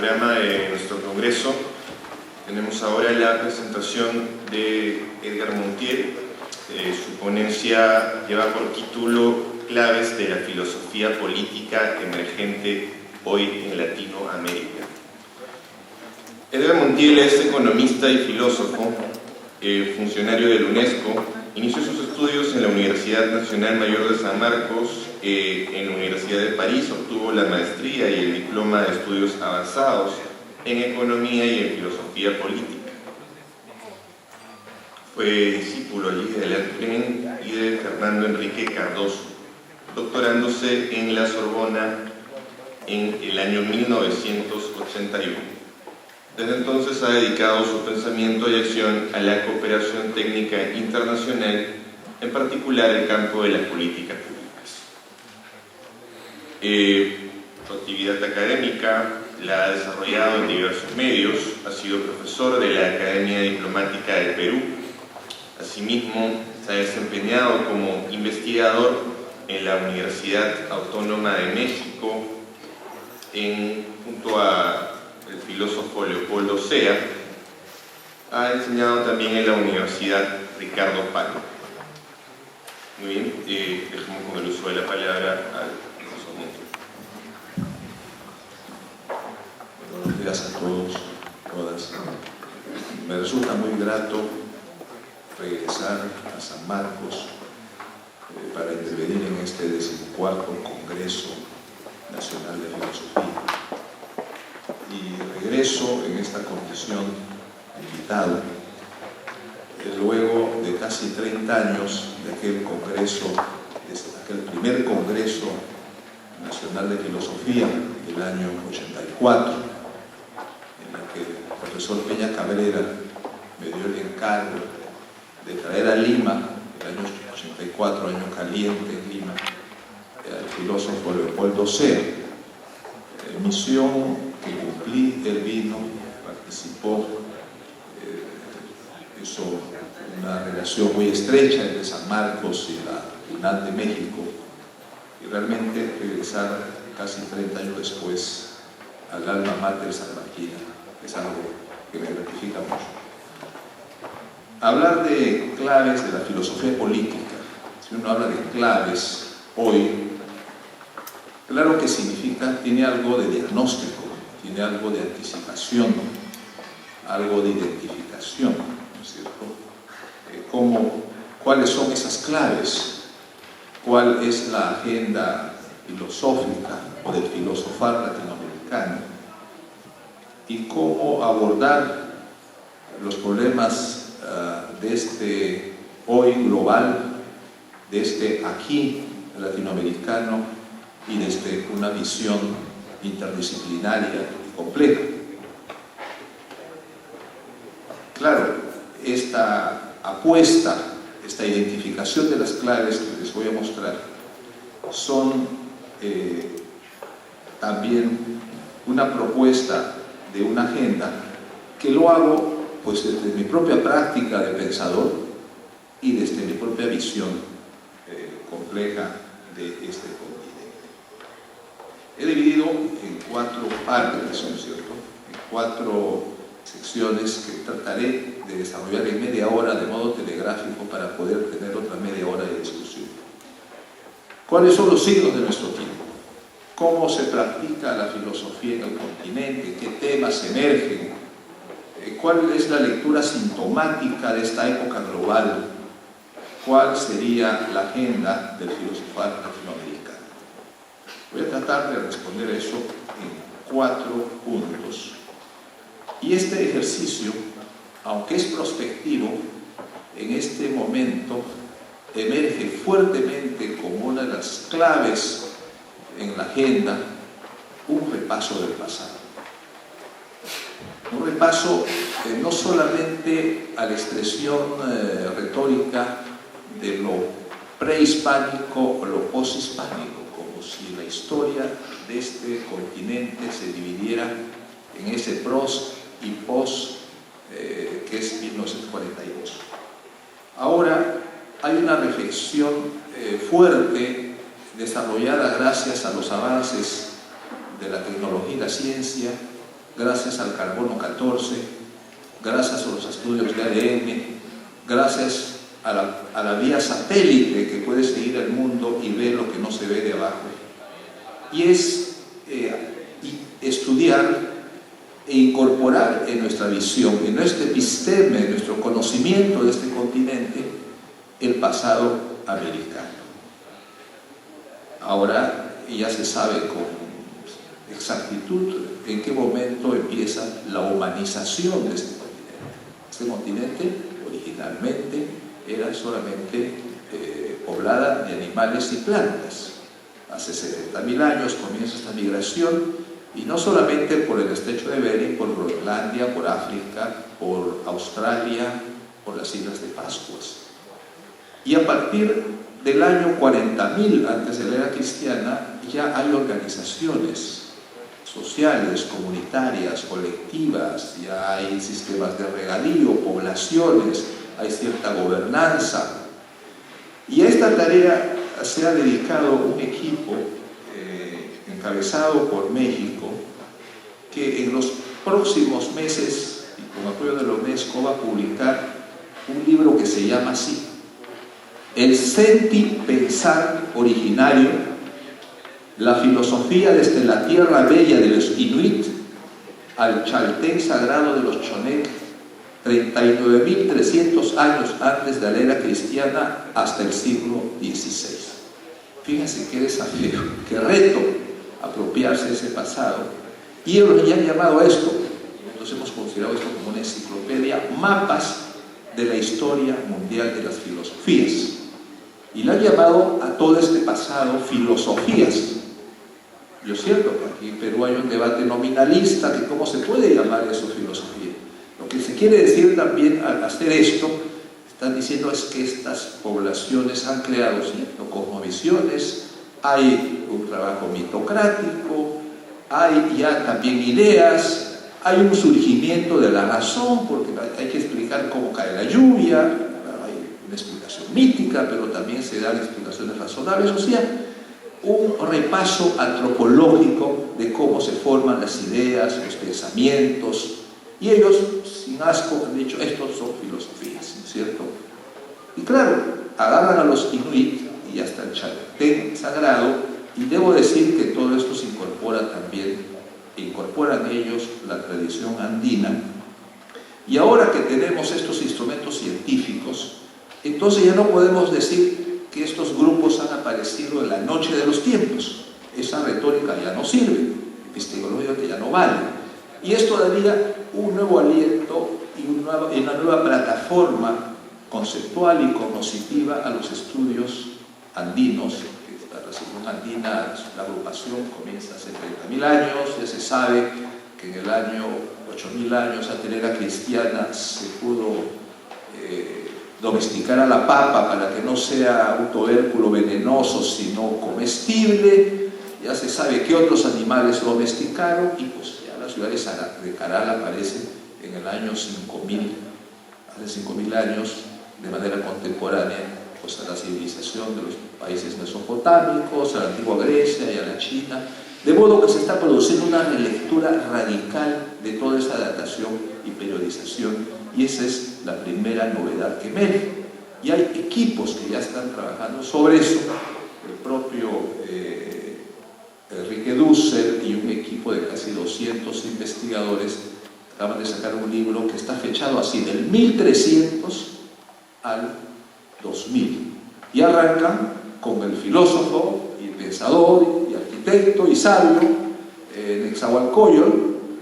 programa de nuestro congreso tenemos ahora la presentación de Edgar Montiel. Su ponencia lleva por título Claves de la filosofía política emergente hoy en Latinoamérica. Edgar Montiel es economista y filósofo, funcionario de la UNESCO. Inició sus estudios en la Universidad Nacional Mayor de San Marcos. En la Universidad de París obtuvo la maestría y el diploma de estudios avanzados en economía y en filosofía política. Fue discípulo allí de Alain y de Fernando Enrique Cardoso, doctorándose en la Sorbona en el año 1981. Desde entonces ha dedicado su pensamiento y acción a la cooperación técnica internacional, en particular el campo de las políticas públicas. Su actividad académica la ha desarrollado en diversos medios. Ha sido profesor de la Academia Diplomática del Perú. Asimismo, se ha desempeñado como investigador en la Universidad Autónoma de México, junto a el filósofo Leopoldo Sea. Ha enseñado también en la Universidad Ricardo Palma. Muy bien, dejamos con el uso de la palabra al profesor Montiel. Buenos días a todos, todas. Me resulta muy grato regresar a San Marcos para intervenir en este 14º Congreso Nacional de Filosofía. Y regreso en esta condición invitado, luego de casi 30 años de aquel congreso, desde aquel primer Congreso Nacional de Filosofía del año 84, en el que el profesor Peña Cabrera me dio el encargo de traer a Lima, el año 84, año caliente en Lima, al filósofo Leopoldo Sea. Misión que cumplí. Él vino, participó, hizo una relación muy estrecha entre San Marcos y la UNAM de México, y realmente regresar casi 30 años después al alma mater sanmarquina es algo que me gratifica mucho. Hablar de claves de la filosofía política, si uno habla de claves hoy, claro que significa, tiene algo de diagnóstico, tiene algo de anticipación, algo de identificación, ¿no es cierto? ¿Cuáles son esas claves? ¿Cuál es la agenda filosófica o del filosofar latinoamericano? Y cómo abordar los problemas de este hoy global, de este aquí latinoamericano, y desde una visión interdisciplinaria y compleja. Claro, esta apuesta, esta identificación de las claves que les voy a mostrar son también una propuesta de una agenda que lo hago pues desde mi propia práctica de pensador y desde mi propia visión compleja de este continente. He dividido en 4 partes, ¿no es cierto? En 4 secciones que trataré de desarrollar en media hora de modo telegráfico para poder tener otra media hora de discusión. ¿Cuáles son los signos de nuestro tiempo? ¿Cómo se practica la filosofía en el continente? ¿Qué temas emergen? ¿Cuál es la lectura sintomática de esta época global? ¿Cuál sería la agenda del filosofar latinoamericano? Voy a tratar de responder eso en 4 puntos. Y este ejercicio, aunque es prospectivo, en este momento emerge fuertemente como una de las claves en la agenda un repaso del pasado. Un repaso no solamente a la expresión retórica de lo prehispánico o lo poshispánico, como si la historia de este continente se dividiera en ese pros y post que es 1942. Ahora hay una reflexión fuerte desarrollada gracias a los avances de la tecnología y la ciencia gracias al carbono 14, gracias a los estudios de ADN, gracias a la vía satélite que puede seguir el mundo y ver lo que no se ve de abajo. Y es estudiar e incorporar en nuestra visión, en nuestro episteme, en nuestro conocimiento de este continente, el pasado americano. Ahora ya se sabe con exactitud en qué momento empieza la humanización de este continente. Este continente originalmente era solamente poblada de animales y plantas. Hace 70.000 años comienza esta migración, y no solamente por el estrecho de Bering, por Groenlandia, por África, por Australia, por las Islas de Pascuas. Y a partir del año 40.000 antes de la era cristiana ya hay organizaciones sociales, comunitarias, colectivas, ya hay sistemas de regadío, poblaciones, hay cierta gobernanza. Y a esta tarea se ha dedicado un equipo encabezado por México, que en los próximos meses, y con apoyo de la UNESCO, va a publicar un libro que se llama así: El Senti Pensar Originario, la filosofía desde la tierra bella de los Inuit al Chaltén sagrado de los Chonek, 39.300 años antes de la era cristiana hasta el siglo XVI. Fíjense qué desafío, qué reto apropiarse de ese pasado. Y ellos ya han llamado a esto, entonces hemos considerado esto como una enciclopedia, mapas de la historia mundial de las filosofías. Y le han llamado a todo este pasado filosofías. Yo es cierto que aquí en Perú hay un debate nominalista de cómo se puede llamar eso filosofía. Lo que se quiere decir también al hacer esto, están diciendo es que estas poblaciones han creado, ¿cierto?, cosmovisiones, hay un trabajo mitocrático, hay ya también ideas, hay un surgimiento de la razón, porque hay que explicar cómo cae la lluvia, hay una explicación mítica, pero también se dan explicaciones razonables, o sea, un repaso antropológico de cómo se forman las ideas, los pensamientos, y ellos, sin asco, han dicho, estos son filosofías, ¿no es cierto? Y claro, agarran a los Inuit y hasta el Chaltén sagrado, y debo decir que todo esto se incorpora también, incorporan ellos la tradición andina. Y ahora que tenemos estos instrumentos científicos, entonces ya no podemos decir que estos grupos han aparecido en la noche de los tiempos. Esa retórica ya no sirve, epistemológica que ya no vale. Y esto daría un nuevo aliento y una nueva plataforma conceptual y cognoscitiva a los estudios andinos. La región andina, la agrupación comienza hace 30.000 años, ya se sabe que en el año 8.000 años antes de la era cristiana se pudo domesticar a la papa para que no sea un tubérculo venenoso sino comestible. Ya se sabe que otros animales lo domesticaron, y pues ya la ciudad de Caral aparece en el año 5.000, hace 5.000 años, de manera contemporánea pues a la civilización de los países mesopotámicos, a la antigua Grecia y a la China, de modo que se está produciendo una relectura radical de toda esa datación y periodización, y esa es la primera novedad que emerge. Y hay equipos que ya están trabajando sobre eso, el propio Enrique Dussel y un equipo de casi 200 investigadores acaban de sacar un libro que está fechado así, del 1300 al 2000, y arrancan con el filósofo y pensador y arquitecto y sabio Nezahualcóyotl,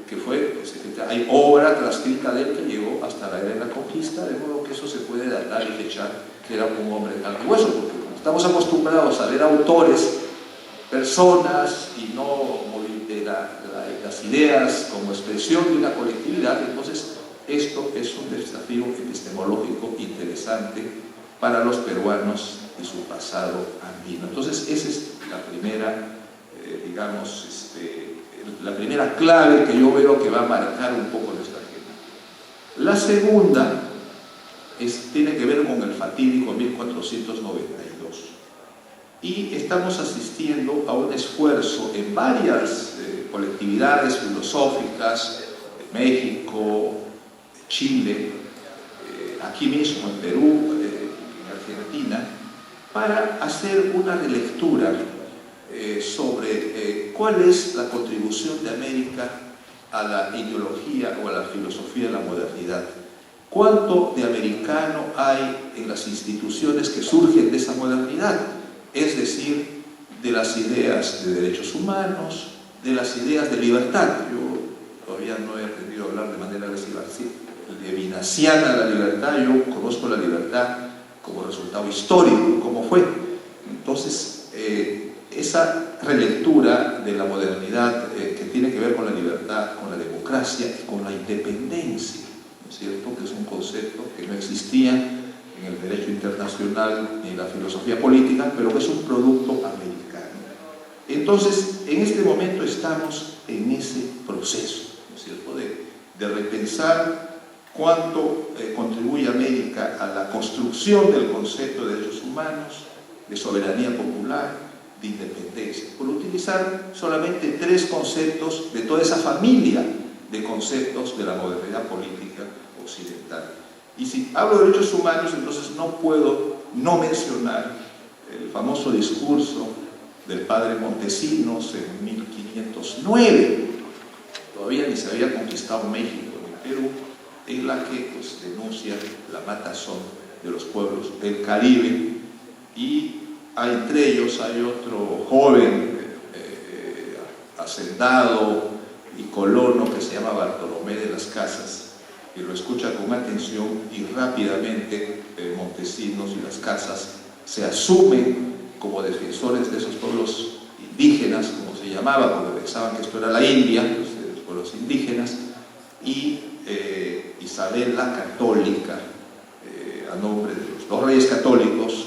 que fue, pues, hay obra transcrita de él que llegó hasta la era de la conquista, de modo que eso se puede datar y fechar que era un hombre de carne y hueso, porque como estamos acostumbrados a ver autores, personas y no las ideas como expresión de una colectividad, entonces esto es un desafío epistemológico interesante para los peruanos y su pasado andino. Entonces esa es la primera, la primera clave que yo veo que va a marcar un poco nuestra agenda. La segunda tiene que ver con el fatídico 1492. y estamos asistiendo a un esfuerzo en varias colectividades filosóficas, de México, de Chile, aquí mismo en Perú, en Argentina, para hacer una relectura sobre cuál es la contribución de América a la ideología o a la filosofía de la modernidad. ¿Cuánto de americano hay en las instituciones que surgen de esa modernidad? Es decir, de las ideas de derechos humanos, de las ideas de libertad. Yo todavía no he aprendido a hablar de manera levinasiana la libertad. Yo conozco la libertad como resultado histórico, como fue. Entonces, esa relectura de la modernidad que tiene que ver con la libertad, con la democracia y con la independencia, ¿no es cierto?, que es un concepto que no existía en el derecho internacional ni en la filosofía política, pero que es un producto americano. Entonces, en este momento estamos en ese proceso, ¿no es cierto?, de repensar cuánto contribuye América a la construcción del concepto de derechos humanos, de soberanía popular, de independencia, por utilizar solamente 3 conceptos de toda esa familia de conceptos de la modernidad política occidental. Y si hablo de derechos humanos, entonces no puedo no mencionar el famoso discurso del padre Montesinos en 1509, todavía ni se había conquistado México ni Perú, en la que pues, denuncia la matazón de los pueblos del Caribe, y entre ellos hay otro joven hacendado y colono que se llama Bartolomé de las Casas, y lo escucha con atención, y rápidamente Montesinos y las Casas se asumen como defensores de esos pueblos indígenas, como se llamaba, porque pensaban que esto era la India, los pueblos indígenas, y Isabel la Católica, a nombre de los 2 reyes católicos,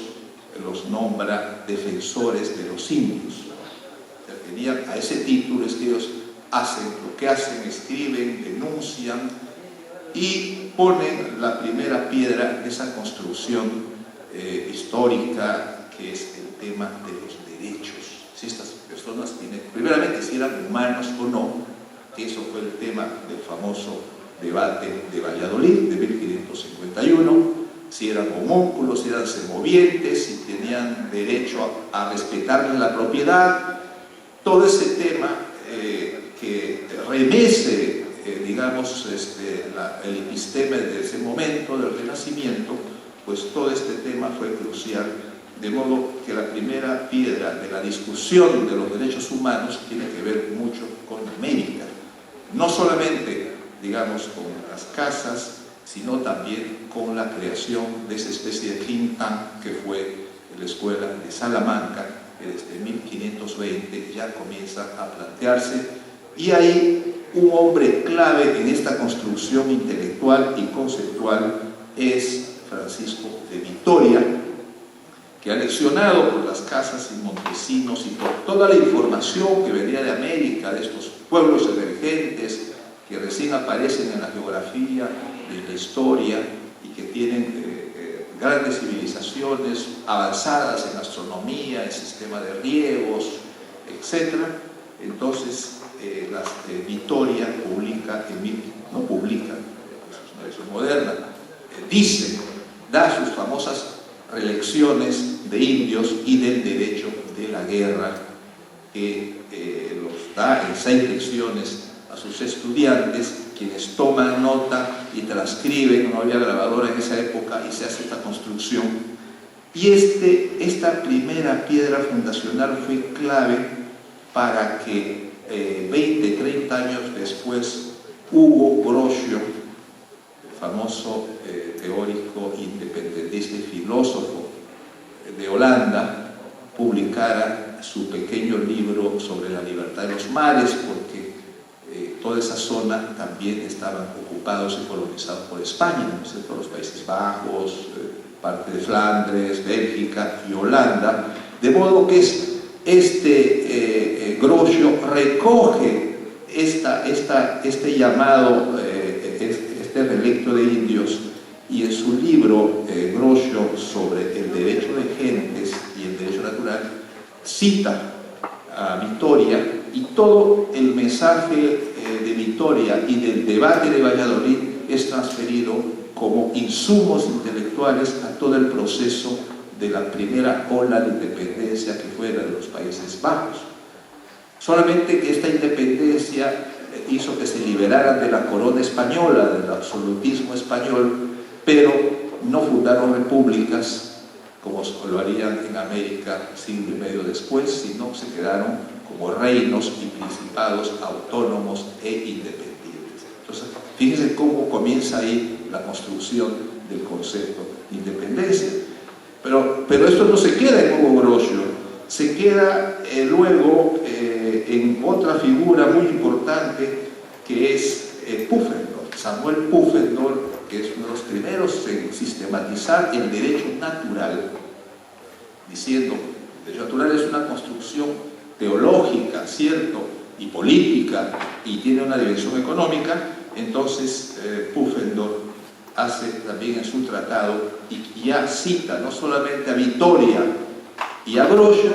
los nombra defensores de los indios. A ese título es que ellos hacen lo que hacen, escriben, denuncian y ponen la primera piedra de esa construcción histórica, que es el tema de los derechos. Si estas personas tienen, primeramente, si eran humanos o no, que eso fue el tema del famoso debate de Valladolid de 1551, si eran homúnculos, si eran semovientes, si tenían derecho a respetarle la propiedad, todo ese tema que remece, digamos, el episteme de ese momento del Renacimiento, pues todo este tema fue crucial, de modo que la primera piedra de la discusión de los derechos humanos tiene que ver mucho con América, no solamente, digamos, con las casas, sino también con la creación de esa especie de think tank que fue la Escuela de Salamanca, que desde 1520 ya comienza a plantearse, y ahí un hombre clave en esta construcción intelectual y conceptual es Francisco de Vitoria, que aleccionado por las Casas y Montesinos y por toda la información que venía de América, de estos pueblos emergentes que recién aparecen en la geografía, de la historia, y que tienen grandes civilizaciones avanzadas en astronomía, en sistema de riegos, etc. Entonces, Vitoria publica, no publica, es una versión moderna, da sus famosas relecciones de indios y del derecho de la guerra, que los da en 6 lecciones a sus estudiantes, quienes toman nota y transcriben. No había grabadora en esa época y se hace esta construcción. Y esta primera piedra fundacional fue clave para que 20, 30 años después Hugo Grotius, el famoso teórico independentista y filósofo de Holanda, publicara su pequeño libro sobre la libertad de los mares, porque toda esa zona también estaban ocupados y colonizados por España, ¿no es cierto?, los Países Bajos, parte de Flandes, Bélgica y Holanda, de modo que Grotius recoge este llamado, este relicto de indios, y en su libro Grotius sobre el derecho de gentes y el derecho natural cita a Vitoria, y todo el mensaje de Vitoria y del debate de Valladolid es transferido como insumos intelectuales a todo el proceso de la primera ola de independencia que fue la de los Países Bajos. Solamente que esta independencia hizo que se liberaran de la corona española, del absolutismo español, pero no fundaron repúblicas como lo harían en América siglo y medio después, sino se quedaron como reinos y principados autónomos e independientes. Entonces, fíjense cómo comienza ahí la construcción del concepto de independencia. Pero esto no se queda en Hugo Grocio, se queda luego en otra figura muy importante que es Pufendorf, Samuel Pufendorf, que es uno de los primeros en sistematizar el derecho natural, diciendo que el derecho natural es una construcción teológica, cierto, y política, y tiene una dimensión económica. Entonces Pufendorf hace también en su tratado, y ya cita no solamente a Vitoria y a Grocio,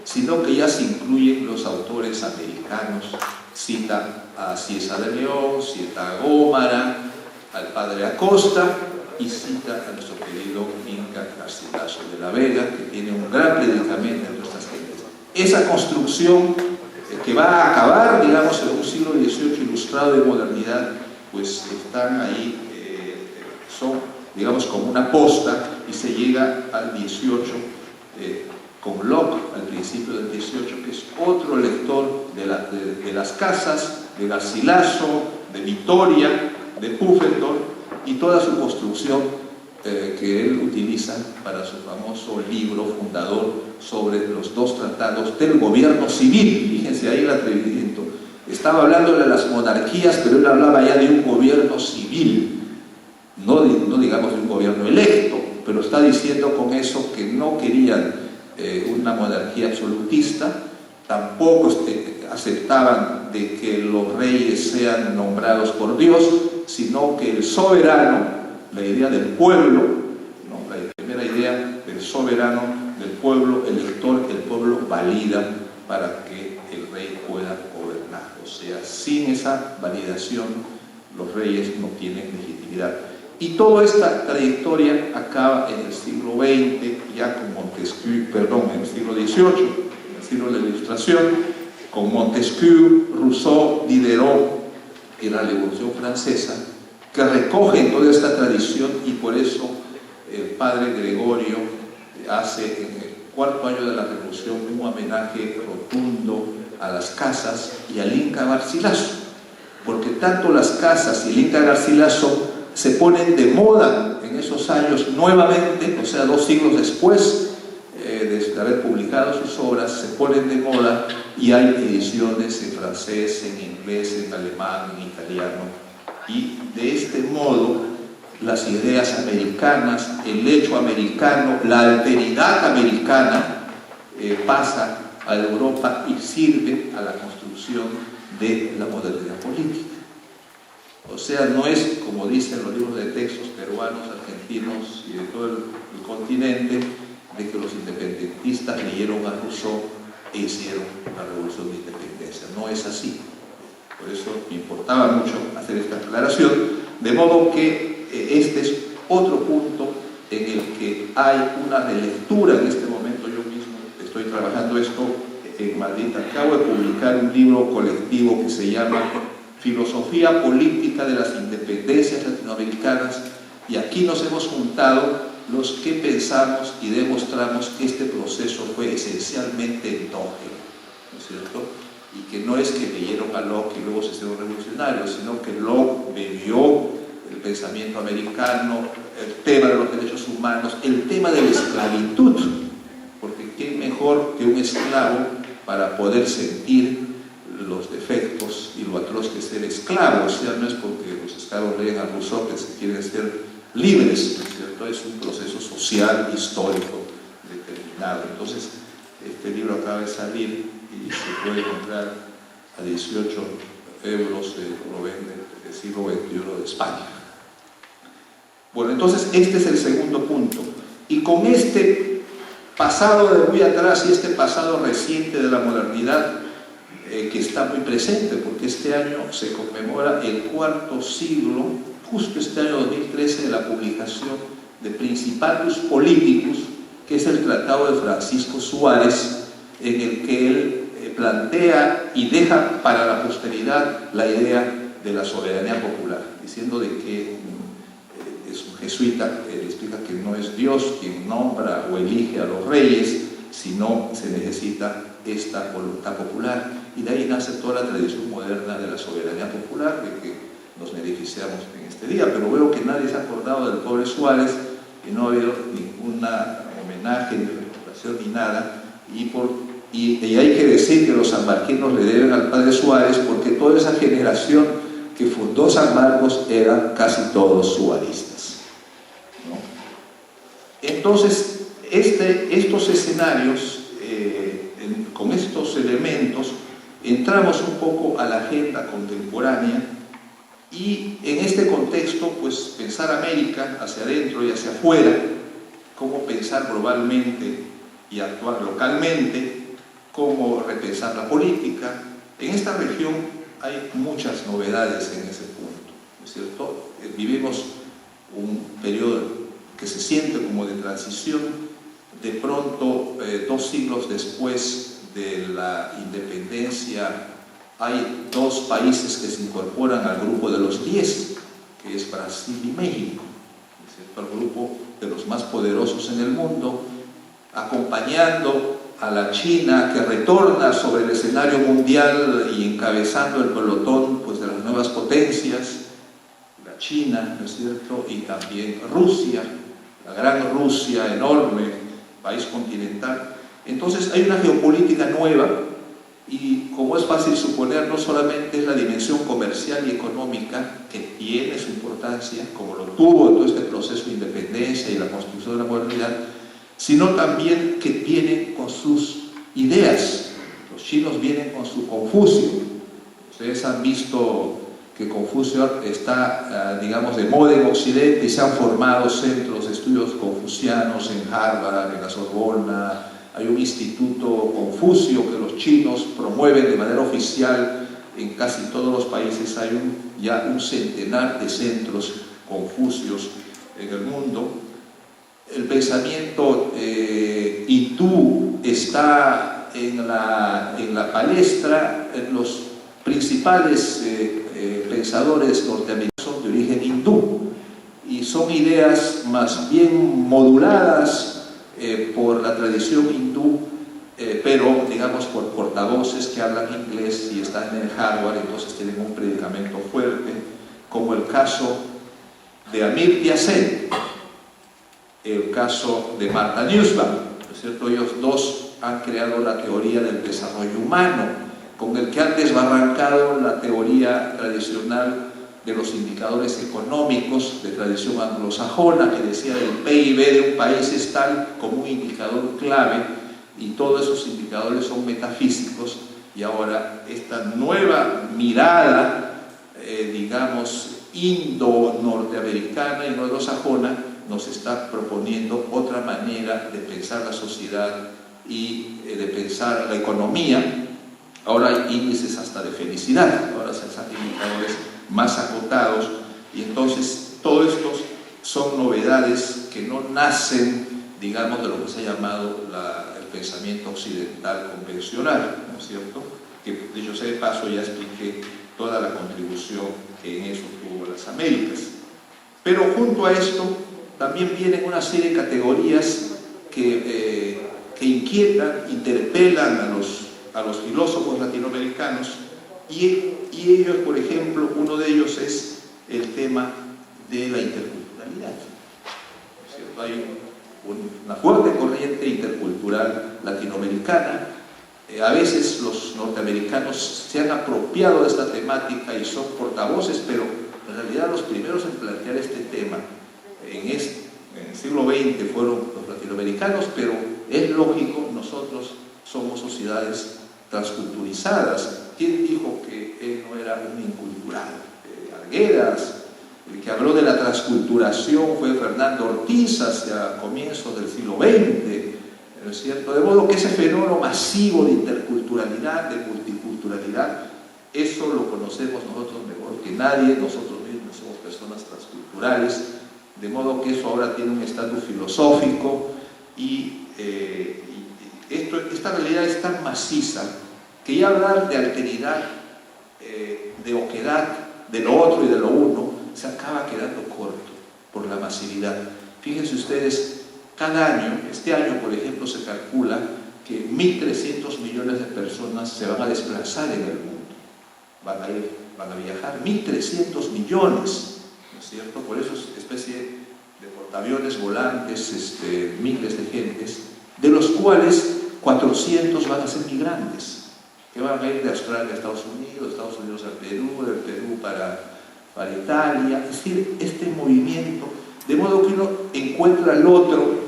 sino que ya se incluyen los autores americanos, cita a Ciesa de León, cita a Gómara, al padre Acosta, y cita a nuestro querido Inca Garcilaso de la Vega, que tiene un gran predicamento en nuestras gentes. Esa construcción que va a acabar, digamos, en un siglo XVIII ilustrado de modernidad, pues están ahí, son, digamos, como una posta, y se llega al XVIII con Locke, al principio del XVIII, que es otro lector de las casas, de Garcilaso, de Vitoria, de Pufendorf, y toda su construcción que él utiliza para su famoso libro fundador sobre los dos tratados del gobierno civil. Fíjense ahí el atrevimiento. Estaba hablando de las monarquías, pero él hablaba ya de un gobierno civil, no digamos de un gobierno electo, pero está diciendo con eso que no querían una monarquía absolutista, tampoco aceptaban de que los reyes sean nombrados por Dios, sino que el soberano, la idea del pueblo, ¿no? La primera idea del soberano, del pueblo elector, el pueblo valida para que el rey pueda gobernar. O sea, sin esa validación, los reyes no tienen legitimidad. Y toda esta trayectoria acaba en el siglo XX, ya con Montesquieu, perdón, en el siglo XVIII, en el siglo de la Ilustración, con Montesquieu, Rousseau, Diderot y la Revolución Francesa, que recogen toda esta tradición, y por eso el padre Gregorio hace en el cuarto año de la Revolución un homenaje rotundo a las casas y al Inca Garcilaso, porque tanto las casas y el Inca Garcilaso se ponen de moda en esos años nuevamente, o sea, 2 siglos después de haber publicado sus obras, se ponen de moda, y hay ediciones en francés, en inglés, en alemán, en italiano, y de este modo las ideas americanas, el hecho americano, la alteridad americana pasa a Europa y sirve a la construcción de la modernidad política. O sea, no es como dicen los libros de textos peruanos, argentinos y de todo el continente, de que los independentistas leyeron a Rousseau e hicieron la revolución de independencia. No es así. Por eso me importaba mucho hacer esta aclaración, de modo que este es otro punto en el que hay una relectura. En este momento yo mismo estoy trabajando esto en Madrid. Acabo de publicar un libro colectivo que se llama Filosofía Política de las Independencias Latinoamericanas, y aquí nos hemos juntado los que pensamos y demostramos que este proceso fue esencialmente endógeno, ¿no es cierto? Y que no es que leyeron a Locke y luego se hicieron revolucionarios, sino que Locke bebió el pensamiento americano, el tema de los derechos humanos, el tema de la esclavitud, porque ¿quién mejor que un esclavo para poder sentir los defectos y lo atroz que es ser esclavo? O sea, no es porque los esclavos leen a Rousseau que se quieren ser libres, ¿no es cierto? Es un proceso social, histórico, determinado. Entonces, este libro acaba de salir y se puede comprar a 18 euros, lo venden del siglo XXI de España. Bueno, entonces este es el segundo punto. Y con este pasado de muy atrás y este pasado reciente de la modernidad que está muy presente, porque este año se conmemora el 4º siglo, justo este año 2013, de la publicación de Principatus Politicus, que es el tratado de Francisco Suárez, en el que él plantea y deja para la posteridad la idea de la soberanía popular, diciendo de que es un jesuita que explica que no es Dios quien nombra o elige a los reyes, sino se necesita esta voluntad popular, y de ahí nace toda la tradición moderna de la soberanía popular, de que nos beneficiamos en este día. Pero veo que nadie se ha acordado del pobre Suárez, y no ha habido ningún homenaje, ni recordación, ni nada, y hay que decir que los sanmarquinos le deben al padre Suárez, porque toda esa generación que fundó San Marcos eran casi todos suaristas, ¿no? Entonces, estos escenarios, con estos elementos, entramos un poco a la agenda contemporánea, y en este contexto, pues pensar América hacia adentro y hacia afuera, cómo pensar globalmente y actuar localmente, cómo repensar la política. En esta región hay muchas novedades en ese punto, ¿no es cierto? Vivimos un periodo que se siente como de transición. De pronto, 2 siglos después de la independencia, hay 2 países que se incorporan al grupo de los 10, que es Brasil y México, ¿no es cierto? Al grupo de los más poderosos en el mundo, acompañando a la China, que retorna sobre el escenario mundial y encabezando el pelotón, pues, de las nuevas potencias, la China, ¿no es cierto? Y también Rusia, la gran Rusia, enorme, país continental. Entonces hay una geopolítica nueva, y como es fácil suponer, no solamente es la dimensión comercial y económica, que tiene su importancia, como lo tuvo todo este proceso de independencia y la construcción de la modernidad, sino también que viene con sus ideas. Los chinos vienen con su Confucio. Ustedes han visto que Confucio está, digamos, de moda en Occidente, y se han formado centros de estudios confucianos en Harvard, en la Sorbona. Hay un instituto Confucio que los chinos promueven de manera oficial en casi todos los países. Hay ya un centenar de centros Confucios en el mundo. El pensamiento hindú está en la palestra. Los principales pensadores norteamericanos son de origen hindú, y son ideas más bien moduladas por la tradición hindú, pero digamos por portavoces que hablan inglés y están en Harvard, entonces tienen un predicamento fuerte, como el caso de Amartya Sen, el caso de Martha Nussbaum, ¿no es cierto? Ellos 2 han creado la teoría del desarrollo humano, con el que han desbarrancado la teoría tradicional de los indicadores económicos de tradición anglosajona, que decía el PIB de un país es tal como un indicador clave, y todos esos indicadores son metafísicos. Y ahora esta nueva mirada, digamos, indo-norteamericana y anglosajona, nos está proponiendo otra manera de pensar la sociedad y de pensar la economía. Ahora hay índices hasta de felicidad, ahora se hacen indicadores más acotados, y entonces todo esto son novedades que no nacen, digamos, de lo que se ha llamado el pensamiento occidental convencional, ¿no es cierto? Que, dicho sea de paso, ya expliqué toda la contribución que en eso tuvo las Américas. Pero junto a esto también vienen una serie de categorías que inquietan, interpelan a los filósofos latinoamericanos, y ellos, por ejemplo, uno de ellos es el tema de la interculturalidad, ¿no es cierto? Hay una fuerte corriente intercultural latinoamericana. A veces los norteamericanos se han apropiado de esta temática y son portavoces, pero en realidad los primeros en plantear este tema en el siglo XX fueron los latinoamericanos, pero es lógico, nosotros somos sociedades transculturizadas. ¿Quién dijo que él no era un incultural? Arguedas. El que habló de la transculturación fue Fernando Ortiz hacia comienzos del siglo XX, ¿no es es cierto? De modo que ese fenómeno masivo de interculturalidad, de multiculturalidad, eso lo conocemos nosotros mejor que nadie, nosotros mismos somos personas transculturales, de modo que eso ahora tiene un estatus filosófico y esta realidad es tan maciza que ya hablar de alteridad, de oquedad, de lo otro y de lo uno, se acaba quedando corto por la masividad. Fíjense ustedes, cada año, este año por ejemplo, se calcula que 1.300 millones de personas se van a desplazar en el mundo, van a viajar 1.300 millones, ¿no es cierto? Por eso es especie de portaaviones volantes, miles de gentes, de los cuales 400 van a ser migrantes, que van a ir de Australia a Estados Unidos al Perú, del Perú para Italia, es decir, este movimiento, de modo que uno encuentra al otro,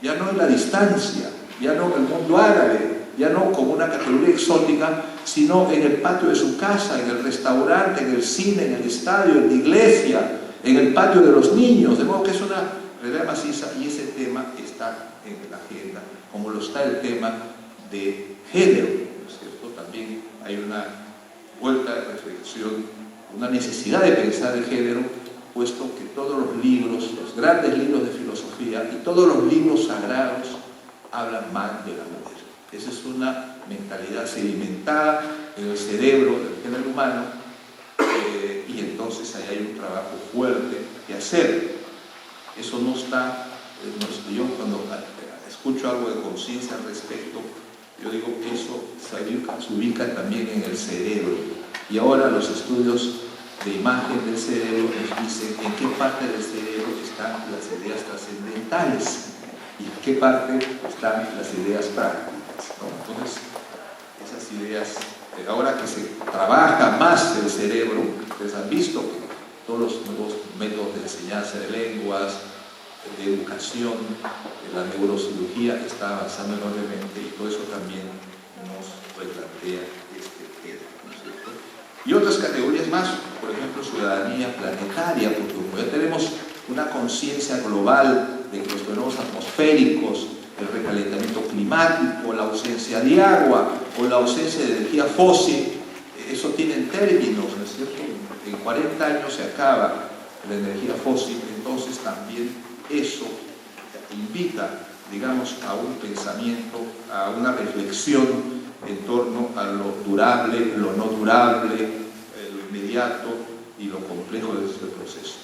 ya no en la distancia, ya no en el mundo árabe, ya no como una categoría exótica, sino en el patio de su casa, en el restaurante, en el cine, en el estadio, en la iglesia, en el patio de los niños, de modo que es una realidad maciza y ese tema está en la agenda, como lo está el tema de género, ¿no es cierto? También hay una vuelta de reflexión, una necesidad de pensar el género, puesto que todos los libros, los grandes libros de filosofía y todos los libros sagrados hablan mal de la mujer. Esa es una mentalidad sedimentada en el cerebro del género humano y entonces ahí hay un trabajo fuerte que hacer. Eso no está, yo cuando escucho algo de conciencia al respecto, yo digo que eso se ubica también en el cerebro. Y ahora los estudios de imagen del cerebro nos dicen en qué parte del cerebro están las ideas trascendentales y en qué parte están las ideas prácticas, ¿no? Entonces, esas ideas, ahora que se trabaja más el cerebro, ustedes han visto que todos los nuevos métodos de enseñanza de lenguas, de educación, la neurocirugía está avanzando enormemente y todo eso también nos replantea este tema, ¿no es cierto? Y otras categorías más, por ejemplo, ciudadanía planetaria, porque como ya tenemos una conciencia global de que los fenómenos atmosféricos, el recalentamiento climático, la ausencia de agua o la ausencia de energía fósil, eso tiene términos, ¿no es cierto? En 40 años se acaba la energía fósil, entonces también eso invita, digamos, a un pensamiento, a una reflexión en torno a lo durable, lo no durable, lo inmediato y lo complejo de este proceso.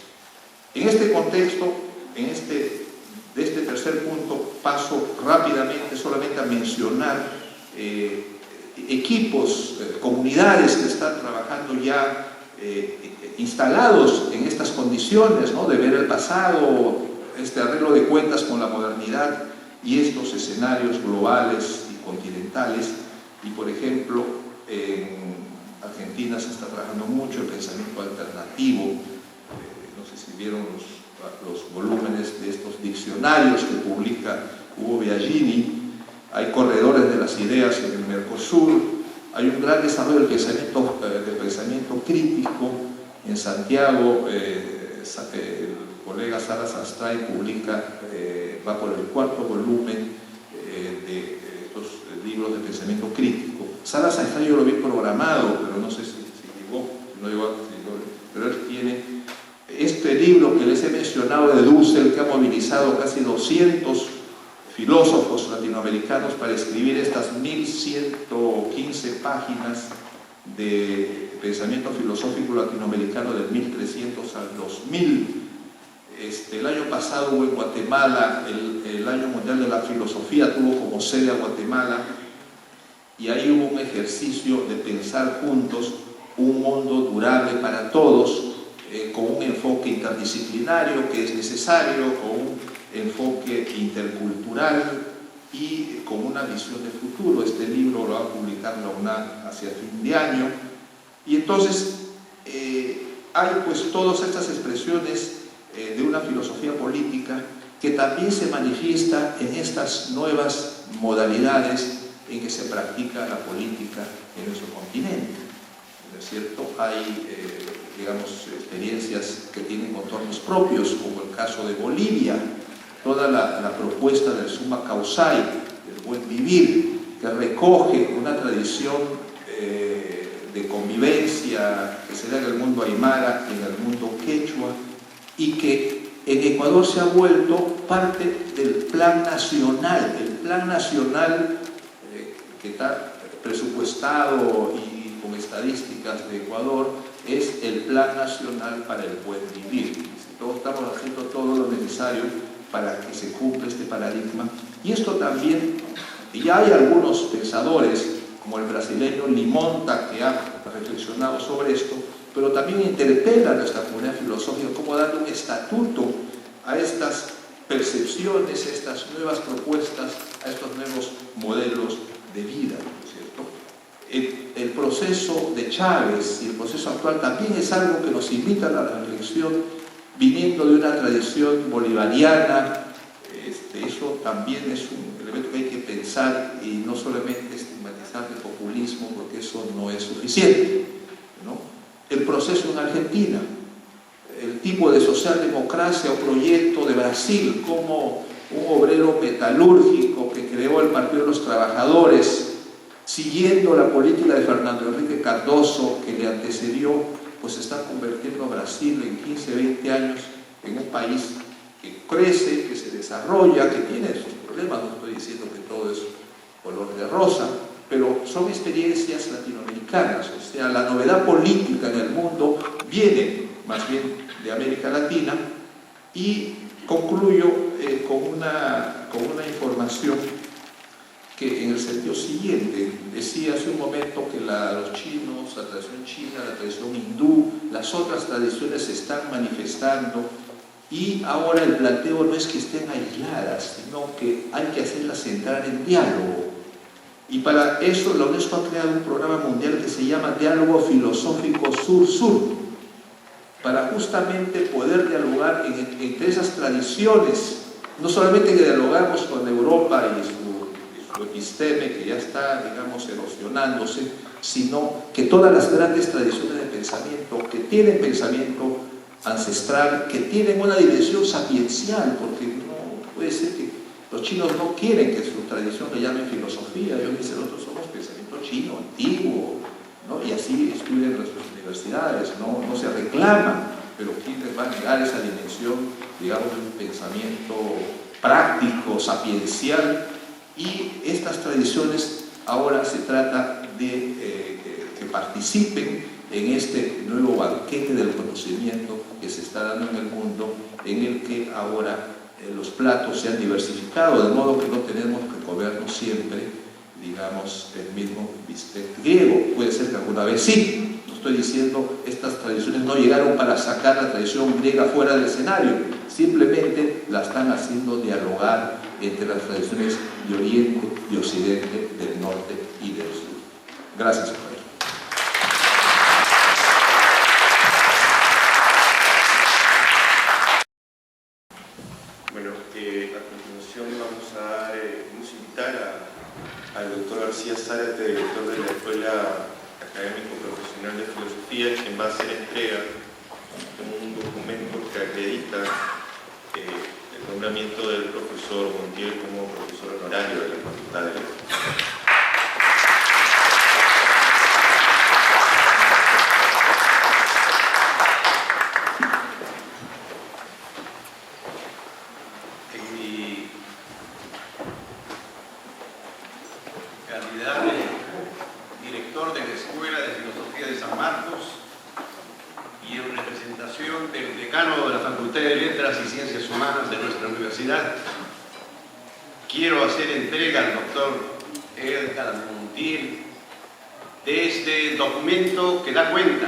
En este contexto, de este tercer punto, paso rápidamente solamente a mencionar equipos, comunidades que están trabajando ya instalados en estas condiciones, ¿no? De ver el pasado, este arreglo de cuentas con la modernidad y estos escenarios globales y continentales. Y por ejemplo, en Argentina se está trabajando mucho el pensamiento alternativo. No sé si vieron los volúmenes de estos diccionarios que publica Hugo Biagini. Hay corredores de las ideas en el Mercosur. Hay un gran desarrollo del pensamiento crítico. En Santiago, el colega Sara Sastray publica, va por el 4º volumen de estos libros de pensamiento crítico. Sara Sastray yo lo vi programado, pero no sé si llegó, pero él tiene este libro que les he mencionado de Dussel, que ha movilizado casi 200 filósofos latinoamericanos para escribir estas 1115 páginas de pensamiento filosófico latinoamericano del 1300 al 2000. El año pasado hubo en Guatemala, el Año Mundial de la Filosofía tuvo como sede a Guatemala y ahí hubo un ejercicio de pensar juntos un mundo durable para todos, con un enfoque interdisciplinario que es necesario, con un enfoque intercultural y con una visión de futuro. Este libro lo va a publicar la UNAM hacia fin de año. Y entonces hay pues todas estas expresiones de una filosofía política que también se manifiesta en estas nuevas modalidades en que se practica la política en nuestro continente. ¿No es cierto? Hay, digamos, experiencias que tienen contornos propios, como el caso de Bolivia, toda la propuesta del summa causale, del buen vivir, que recoge una tradición de convivencia que se da en el mundo aymara y en el mundo quechua, y que en Ecuador se ha vuelto parte del plan nacional. El plan nacional que está presupuestado y con estadísticas de Ecuador es el Plan Nacional para el Buen Vivir. Todos estamos haciendo todo lo necesario para que se cumpla este paradigma. Y esto también, ya hay algunos pensadores, como el brasileño Limonta, que ha reflexionado sobre esto, pero también interpela a nuestra comunidad filosófica cómo darle un estatuto a estas percepciones, a estas nuevas propuestas, a estos nuevos modelos de vida, ¿no es cierto? El proceso de Chávez y el proceso actual también es algo que nos invita a la reflexión, viniendo de una tradición bolivariana. Eso también es un elemento que hay que pensar y no solamente estigmatizar de populismo, porque eso no es suficiente, ¿no? El proceso en Argentina, el tipo de socialdemocracia o proyecto de Brasil, como un obrero metalúrgico que creó el Partido de los Trabajadores, siguiendo la política de Fernando Henrique Cardoso que le antecedió, pues está convirtiendo a Brasil en 15, 20 años en un país que crece, que se desarrolla, que tiene sus problemas. No estoy diciendo que todo es color de rosa, pero son experiencias latinoamericanas. O sea, la novedad política en el mundo viene más bien de América Latina. Y concluyo con una información que en el sentido siguiente, decía hace un momento que los chinos, la tradición china, la tradición hindú, las otras tradiciones se están manifestando, y ahora el planteo no es que estén aisladas, sino que hay que hacerlas entrar en diálogo. Y para eso la UNESCO ha creado un programa mundial que se llama Diálogo Filosófico Sur-Sur, para justamente poder dialogar entre esas tradiciones, no solamente que dialogamos con Europa y su episteme que ya está, digamos, erosionándose, sino que todas las grandes tradiciones de pensamiento, que tienen pensamiento ancestral, que tienen una dimensión sapiencial, porque no puede ser que los chinos no quieren que su tradición le llamen filosofía. Ellos dicen, nosotros somos pensamiento chino, antiguo, ¿no? Y así estudian en nuestras universidades, no se reclaman, pero ¿quién les va a negar esa dimensión, digamos, de un pensamiento práctico, sapiencial? Y estas tradiciones ahora se trata de que participen en este nuevo banquete del conocimiento que se está dando en el mundo, en el que ahora los platos se han diversificado, de modo que no tenemos que comernos siempre, digamos, el mismo bistec griego. Puede ser que alguna vez sí. No estoy diciendo estas tradiciones no llegaron para sacar la tradición griega fuera del escenario, simplemente la están haciendo dialogar entre las tradiciones de Oriente, de Occidente, del Norte y del Sur. Gracias, Javier. Bueno, a continuación vamos a invitar al doctor García Zárate, director de la Escuela Académico Profesional de Filosofía, quien va a hacer entrega de un documento que acredita el nombramiento del profesor Montiel como profesor honorario de la Facultad de Letras. Quiero hacer entrega al doctor Edgar Montiel de este documento que da cuenta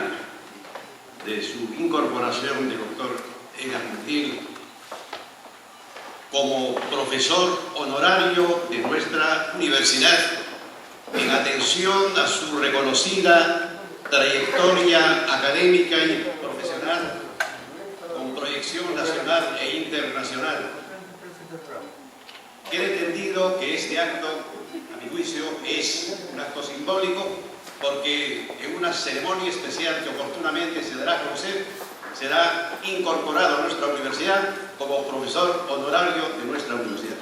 de su incorporación del doctor Edgar Montiel como profesor honorario de nuestra universidad en atención a su reconocida trayectoria académica y profesional con proyección nacional e internacional. He entendido que este acto, a mi juicio, es un acto simbólico porque en una ceremonia especial que oportunamente se dará a conocer, será incorporado a nuestra universidad como profesor honorario de nuestra universidad.